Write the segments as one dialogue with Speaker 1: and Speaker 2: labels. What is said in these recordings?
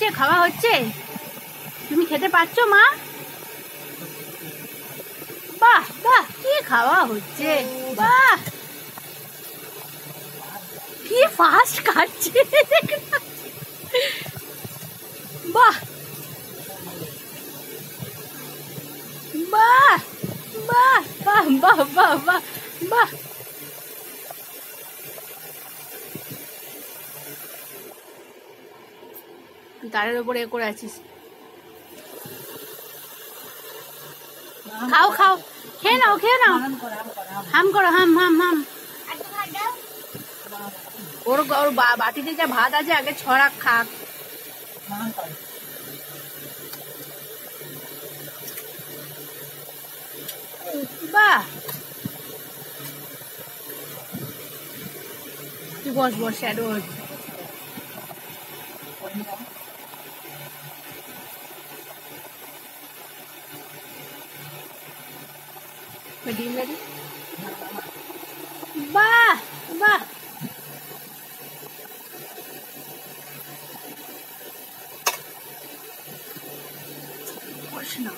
Speaker 1: হচ্ছে, খাওয়া হচ্ছে। তুমি খেতে পারছো মা? বাহ বাহ, কি খাওয়া হচ্ছে, বাহ কি ফাস্ট খাচ্ছে। বাহ বাহ বাহ বাহ বাহ বাহ বাহ বাহ। তারের উপরে এ করে আছিস। খাও খাও, খেয়ে নাও খেয়ে নাও, হাম করো, হাম হাম হাম। ওর ওর বাটিতে যা ভাত আছে আগে ছড়া খাক। বাহ, তুই বস বস, শ্যাডো হচ্ছে। ডিম রেডি। বাহ বাহ, বস না।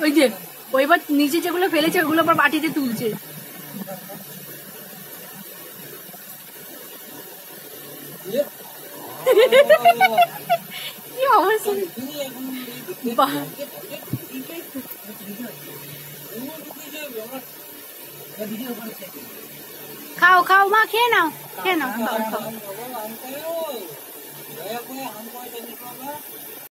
Speaker 1: ওই যে ওইবার নিচে যেগুলো ফেলেছে ওগুলো আবার বাটিতে তুলছে। কি অবস্থা, বাহ। খাও খাও মা, খেয়ে নাও খেয়ে নাও, খাও খাও।